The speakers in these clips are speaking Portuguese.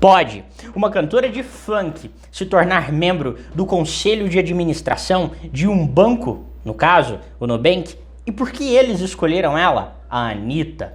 Pode uma cantora de funk se tornar membro do conselho de administração de um banco, no caso, o Nubank? E por que eles escolheram ela? A Anitta.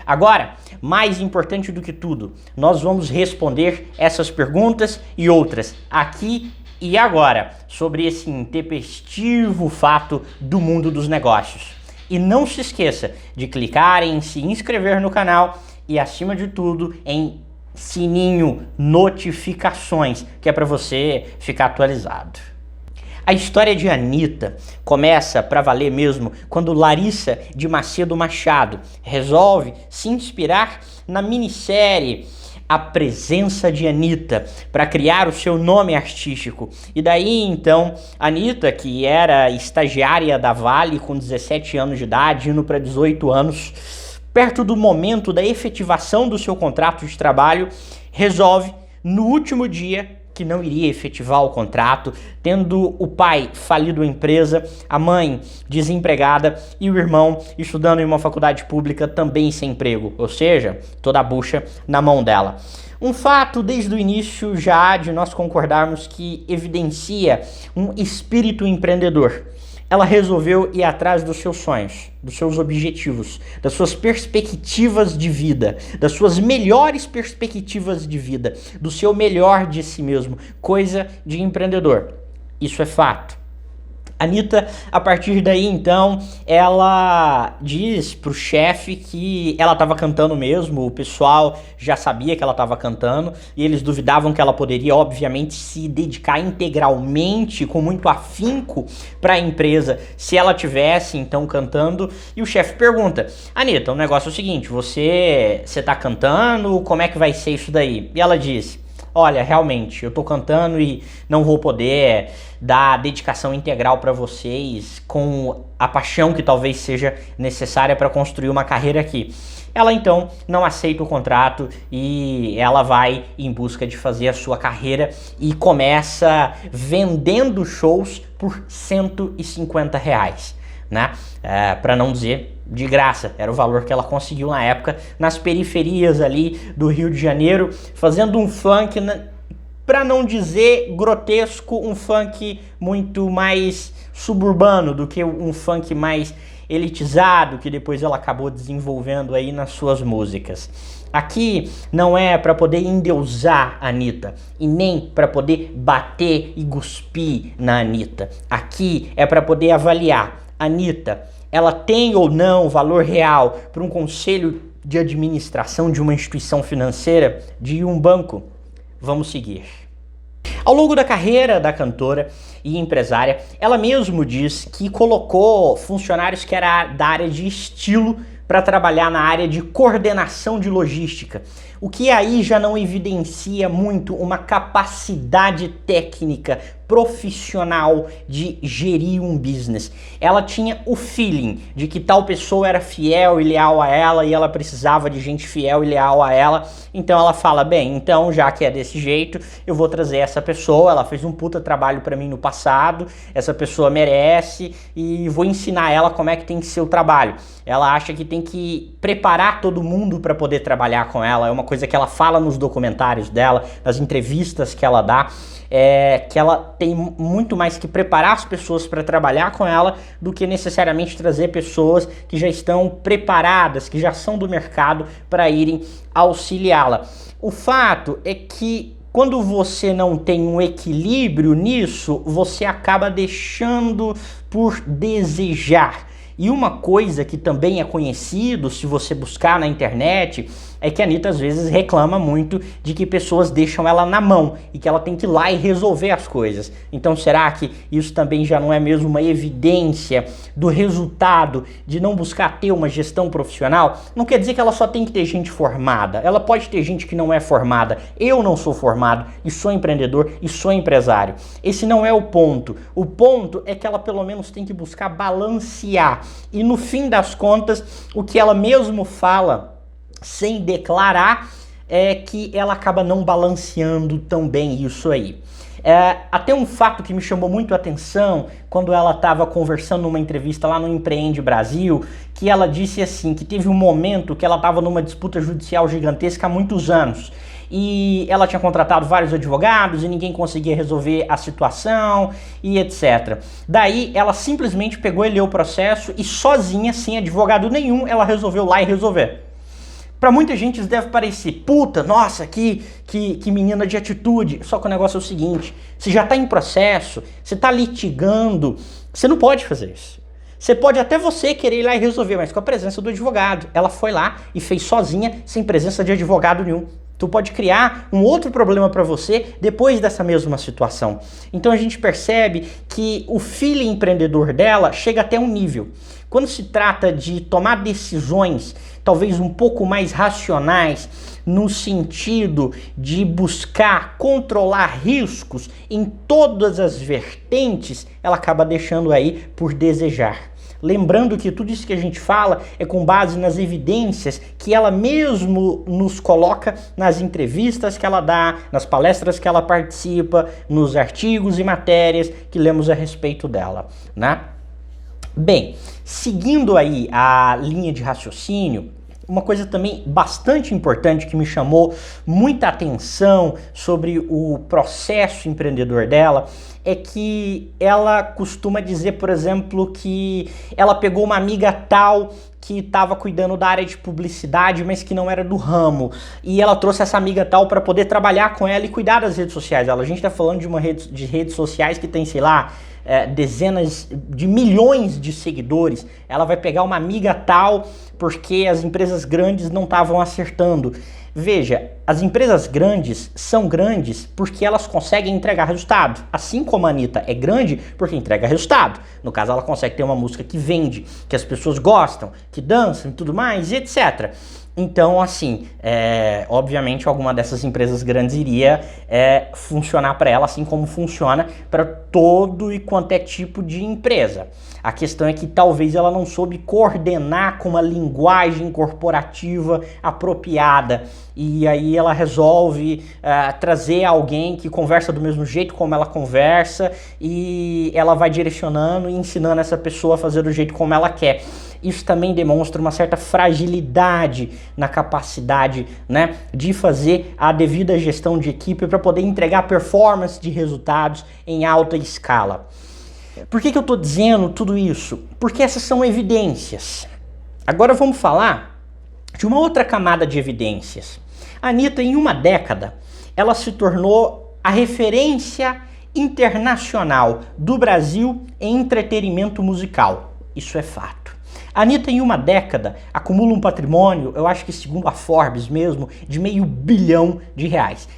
Agora, mais importante do que tudo, nós vamos responder essas perguntas e outras aqui e agora sobre esse intempestivo fato do mundo dos negócios. E não se esqueça de clicar em se inscrever no canal e, acima de tudo, em sininho, notificações, que é para você ficar atualizado. A história de Anitta começa para valer mesmo quando Larissa de Macedo Machado resolve se inspirar na minissérie A Presença de Anitta para criar o seu nome artístico. E daí então, Anitta, que era estagiária da Vale com 17 anos de idade, indo para 18 anos, perto do momento da efetivação do seu contrato de trabalho, resolve no último dia que não iria efetivar o contrato, tendo o pai falido a empresa, a mãe desempregada e o irmão estudando em uma faculdade pública também sem emprego, ou seja, toda a bucha na mão dela. Um fato desde o início já de nós concordarmos que evidencia um espírito empreendedor. Ela resolveu ir atrás dos seus sonhos, dos seus objetivos, das suas perspectivas de vida, das suas melhores perspectivas de vida, do seu melhor de si mesmo, coisa de empreendedor. Isso é fato. Anitta, a partir daí então, ela diz pro chefe que ela estava cantando mesmo, o pessoal já sabia que ela estava cantando e eles duvidavam que ela poderia, obviamente, se dedicar integralmente, com muito afinco para a empresa, se ela tivesse então cantando. E o chefe pergunta: Anitta, o negócio é o seguinte, você tá cantando, como é que vai ser isso daí? E ela diz: olha, realmente, eu tô cantando e não vou poder dar dedicação integral para vocês com a paixão que talvez seja necessária para construir uma carreira aqui. Ela então não aceita o contrato e ela vai em busca de fazer a sua carreira e começa vendendo shows por R$150, né? Para não dizer de graça, era o valor que ela conseguiu na época, nas periferias ali do Rio de Janeiro, fazendo um funk, para não dizer grotesco, um funk muito mais suburbano do que um funk mais elitizado, que depois ela acabou desenvolvendo aí nas suas músicas. Aqui não é para poder endeusar a Anitta e nem para poder bater e cuspir na Anitta. Aqui é para poder avaliar: Anitta, ela tem ou não valor real para um conselho de administração de uma instituição financeira, de um banco? Vamos seguir. Ao longo da carreira da cantora e empresária, ela mesmo diz que colocou funcionários que eram da área de estilo para trabalhar na área de coordenação de logística, o que aí já não evidencia muito uma capacidade técnica profissional de gerir um business. Ela tinha o feeling de que tal pessoa era fiel e leal a ela e ela precisava de gente fiel e leal a ela, então ela fala: bem, então já que é desse jeito, eu vou trazer essa pessoa, ela fez um puta trabalho para mim no passado, essa pessoa merece e vou ensinar ela como é que tem que ser o trabalho. Ela acha que tem que preparar todo mundo para poder trabalhar com ela, é uma coisa que ela fala nos documentários dela, nas entrevistas que ela dá, que ela tem muito mais que preparar as pessoas para trabalhar com ela do que necessariamente trazer pessoas que já estão preparadas, que já são do mercado para irem auxiliá-la. O fato é que quando você não tem um equilíbrio nisso, você acaba deixando por desejar. E uma coisa que também é conhecido, se você buscar na internet, é que a Anitta às vezes reclama muito de que pessoas deixam ela na mão e que ela tem que ir lá e resolver as coisas. Então será que isso também já não é mesmo uma evidência do resultado de não buscar ter uma gestão profissional? Não quer dizer que ela só tem que ter gente formada, ela pode ter gente que não é formada. Eu não sou formado e sou empreendedor e sou empresário. Esse não é o ponto. O ponto é que ela pelo menos tem que buscar balancear. E no fim das contas, o que ela mesmo fala sem declarar é que ela acaba não balanceando tão bem isso aí. Até um fato que me chamou muito a atenção quando ela estava conversando numa entrevista lá no Empreende Brasil, que ela disse assim, que teve um momento que ela estava numa disputa judicial gigantesca há muitos anos e ela tinha contratado vários advogados e ninguém conseguia resolver a situação e etc. Daí ela simplesmente pegou e leu o processo e sozinha, sem advogado nenhum, ela resolveu lá e resolver. Pra muita gente isso deve parecer, puta, nossa, que menina de atitude. Só que o negócio é o seguinte, você já tá em processo, você tá litigando, você não pode fazer isso. Você pode até você querer ir lá e resolver, mas com a presença do advogado. Ela foi lá e fez sozinha, sem presença de advogado nenhum. Tu pode criar um outro problema para você depois dessa mesma situação. Então a gente percebe que o feeling empreendedor dela chega até um nível. Quando se trata de tomar decisões talvez um pouco mais racionais, no sentido de buscar controlar riscos em todas as vertentes, ela acaba deixando aí por desejar. Lembrando que tudo isso que a gente fala é com base nas evidências que ela mesmo nos coloca nas entrevistas que ela dá, nas palestras que ela participa, nos artigos e matérias que lemos a respeito dela, né? Bem, seguindo aí a linha de raciocínio, uma coisa também bastante importante que me chamou muita atenção sobre o processo empreendedor dela é que ela costuma dizer, por exemplo, que ela pegou uma amiga tal que estava cuidando da área de publicidade, mas que não era do ramo. E ela trouxe essa amiga tal para poder trabalhar com ela e cuidar das redes sociais. A gente está falando de uma rede de redes sociais que tem, sei lá, dezenas de milhões de seguidores. Ela vai pegar uma amiga tal porque as empresas grandes não estavam acertando. Veja, as empresas grandes são grandes porque elas conseguem entregar resultado. Assim como a Anitta é grande porque entrega resultado. No caso, ela consegue ter uma música que vende, que as pessoas gostam, que dançam e tudo mais, e etc. Então, assim, obviamente alguma dessas empresas grandes iria funcionar para ela, assim como funciona para todo e quanto é tipo de empresa. A questão é que talvez ela não soube coordenar com uma linguagem corporativa apropriada. E aí ela resolve trazer alguém que conversa do mesmo jeito como ela conversa e ela vai direcionando e ensinando essa pessoa a fazer do jeito como ela quer. Isso também demonstra uma certa fragilidade na capacidade, né, de fazer a devida gestão de equipe para poder entregar performance de resultados em alta escala. Por que eu estou dizendo tudo isso? Porque essas são evidências. Agora vamos falar de uma outra camada de evidências. A Anitta, em uma década, ela se tornou a referência internacional do Brasil em entretenimento musical. Isso é fato. A Anitta, em uma década, acumula um patrimônio, eu acho que segundo a Forbes mesmo, de R$500 bilhão.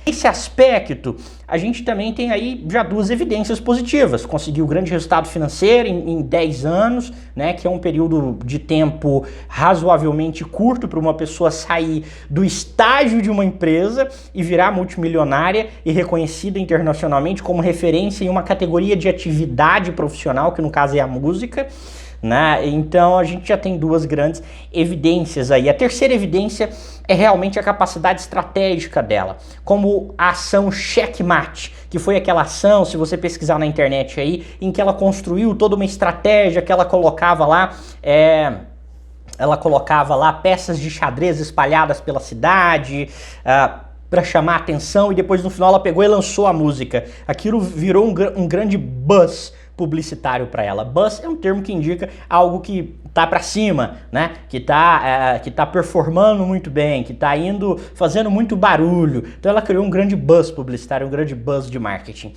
Nesse aspecto, a gente também tem aí já duas evidências positivas. Conseguiu grande resultado financeiro em 10 anos, né, que é um período de tempo razoavelmente curto para uma pessoa sair do estágio de uma empresa e virar multimilionária e reconhecida internacionalmente como referência em uma categoria de atividade profissional, que no caso é a música. Né? Então a gente já tem duas grandes evidências aí. A terceira evidência é realmente a capacidade estratégica dela, como a ação Checkmate, que foi aquela ação, se você pesquisar na internet aí, em que ela construiu toda uma estratégia que ela colocava lá peças de xadrez espalhadas pela cidade, para chamar a atenção, e depois no final ela pegou e lançou a música. Aquilo virou um grande buzz publicitário para ela. Buzz é um termo que indica algo que tá para cima, né? Que tá performando muito bem, que tá fazendo muito barulho. Então ela criou um grande buzz publicitário, um grande buzz de marketing.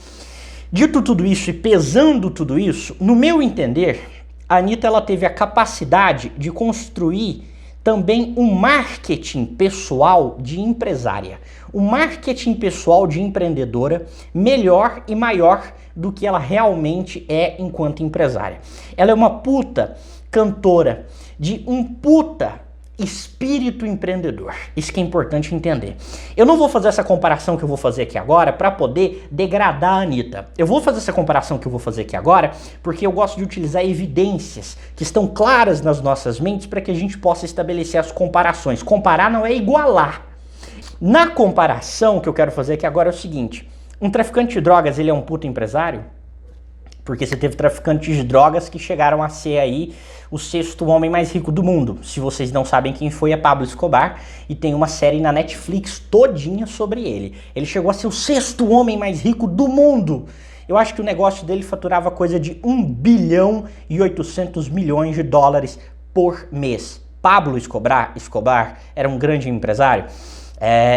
Dito tudo isso e pesando tudo isso, no meu entender, a Anitta ela teve a capacidade de construir também um marketing pessoal de empresária, um marketing pessoal de empreendedora melhor e maior do que ela realmente é enquanto empresária. Ela é uma puta cantora de um puta espírito empreendedor. Isso que é importante entender. Eu não vou fazer essa comparação que eu vou fazer aqui agora para poder degradar a Anitta. Eu vou fazer essa comparação que eu vou fazer aqui agora porque eu gosto de utilizar evidências que estão claras nas nossas mentes para que a gente possa estabelecer as comparações. Comparar não é igualar. Na comparação que eu quero fazer aqui agora é o seguinte: um traficante de drogas, ele é um puta empresário? Porque você teve traficantes de drogas que chegaram a ser aí o sexto homem mais rico do mundo. Se vocês não sabem quem foi, é Pablo Escobar, e tem uma série na Netflix todinha sobre ele. Ele chegou a ser o sexto homem mais rico do mundo. Eu acho que o negócio dele faturava coisa de 1 bilhão e 800 milhões de dólares por mês. Pablo Escobar era um grande empresário?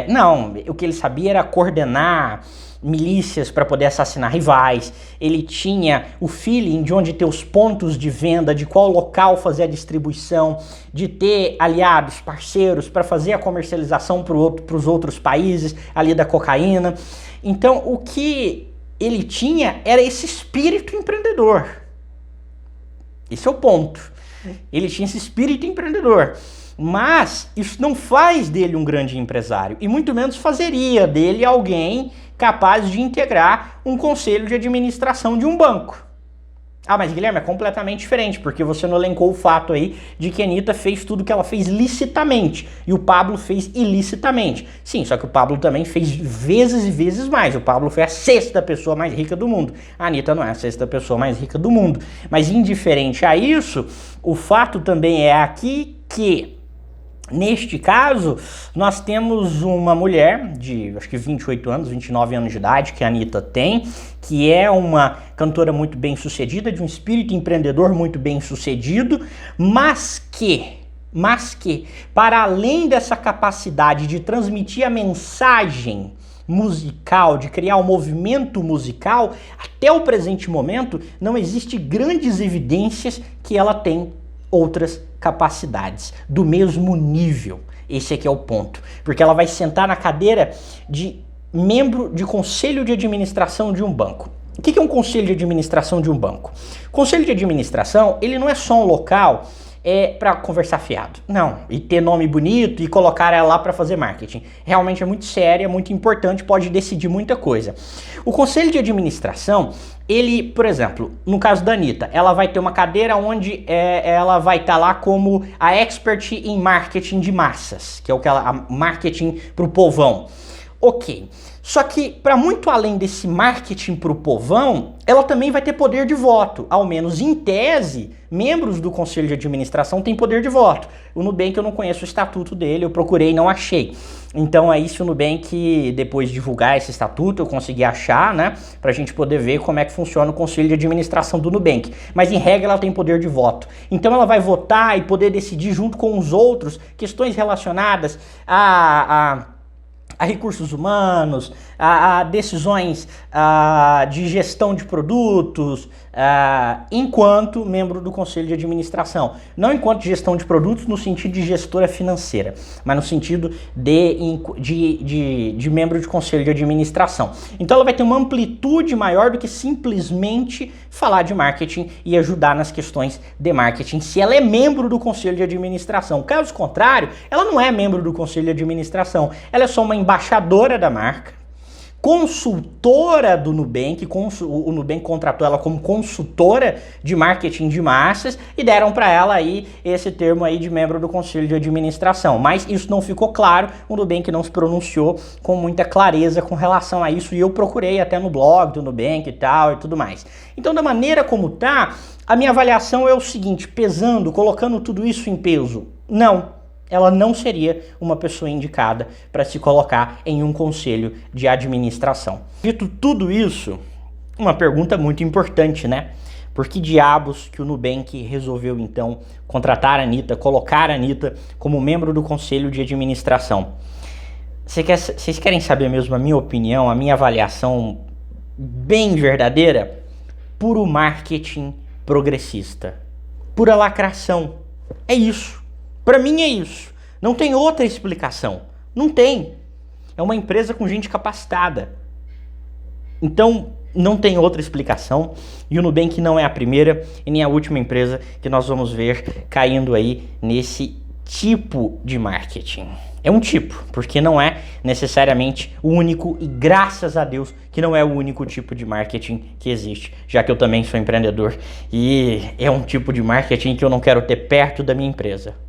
Não, o que ele sabia era coordenar milícias para poder assassinar rivais. Ele tinha o feeling de onde ter os pontos de venda, de qual local fazer a distribuição, de ter aliados, parceiros para fazer a comercialização para os outros países ali da cocaína. Então o que ele tinha era esse espírito empreendedor. Esse é o ponto. Ele tinha esse espírito empreendedor. Mas isso não faz dele um grande empresário, e muito menos fazeria dele alguém capaz de integrar um conselho de administração de um banco. Ah, mas Guilherme, é completamente diferente, porque você não elencou o fato aí de que a Anitta fez tudo que ela fez licitamente e o Pablo fez ilicitamente. Sim, só que o Pablo também fez vezes e vezes mais. O Pablo foi a sexta pessoa mais rica do mundo. A Anitta não é a sexta pessoa mais rica do mundo. Mas indiferente a isso, o fato também é aqui que, neste caso, nós temos uma mulher de, acho que 28 anos, 29 anos de idade, que a Anitta tem, que é uma cantora muito bem sucedida, de um espírito empreendedor muito bem sucedido, mas que, para além dessa capacidade de transmitir a mensagem musical, de criar um movimento musical, até o presente momento, não existe grandes evidências que ela tem outras capacidades do mesmo nível. Esse aqui é o ponto, porque ela vai sentar na cadeira de membro de conselho de administração de um banco. O que é um conselho de administração de um banco? Conselho de administração, ele não é só um local para conversar fiado, não, e ter nome bonito e colocar ela lá para fazer marketing. Realmente é muito sério, é muito importante, pode decidir muita coisa. O conselho de administração, ele, por exemplo, no caso da Anitta, ela vai ter uma cadeira onde ela vai estar lá como a expert em marketing de massas, que é o que ela, marketing pro povão. Ok, só que para muito além desse marketing pro povão, ela também vai ter poder de voto. Ao menos em tese, membros do conselho de administração têm poder de voto. O Nubank eu não conheço o estatuto dele, eu procurei e não achei. Então aí se o Nubank depois divulgar esse estatuto, eu conseguir achar, né, pra gente poder ver como é que funciona o conselho de administração do Nubank. Mas em regra ela tem poder de voto. Então ela vai votar e poder decidir junto com os outros questões relacionadas a recursos humanos, a decisões de gestão de produtos, enquanto membro do conselho de administração. Não enquanto gestão de produtos no sentido de gestora financeira, mas no sentido de membro de conselho de administração. Então ela vai ter uma amplitude maior do que simplesmente falar de marketing e ajudar nas questões de marketing, se ela é membro do conselho de administração. Caso contrário, ela não é membro do conselho de administração, ela é só uma embaixadora da marca, consultora do Nubank, o Nubank contratou ela como consultora de marketing de massas e deram para ela aí esse termo aí de membro do conselho de administração. Mas isso não ficou claro, o Nubank não se pronunciou com muita clareza com relação a isso e eu procurei até no blog do Nubank e tal e tudo mais. Então, da maneira como tá, a minha avaliação é o seguinte, pesando, colocando tudo isso em peso, não. Ela não seria uma pessoa indicada para se colocar em um conselho de administração. Dito tudo isso, uma pergunta muito importante, né? Por que diabos que o Nubank resolveu então contratar a Anitta, colocar a Anitta como membro do conselho de administração? Vocês querem saber mesmo a minha opinião, a minha avaliação bem verdadeira? Puro marketing progressista, pura lacração. É isso. Para mim é isso. Não tem outra explicação. Não tem. É uma empresa com gente capacitada. Então, não tem outra explicação. E o Nubank não é a primeira e nem a última empresa que nós vamos ver caindo aí nesse tipo de marketing. É um tipo, porque não é necessariamente o único e graças a Deus que não é o único tipo de marketing que existe, já que eu também sou empreendedor e é um tipo de marketing que eu não quero ter perto da minha empresa.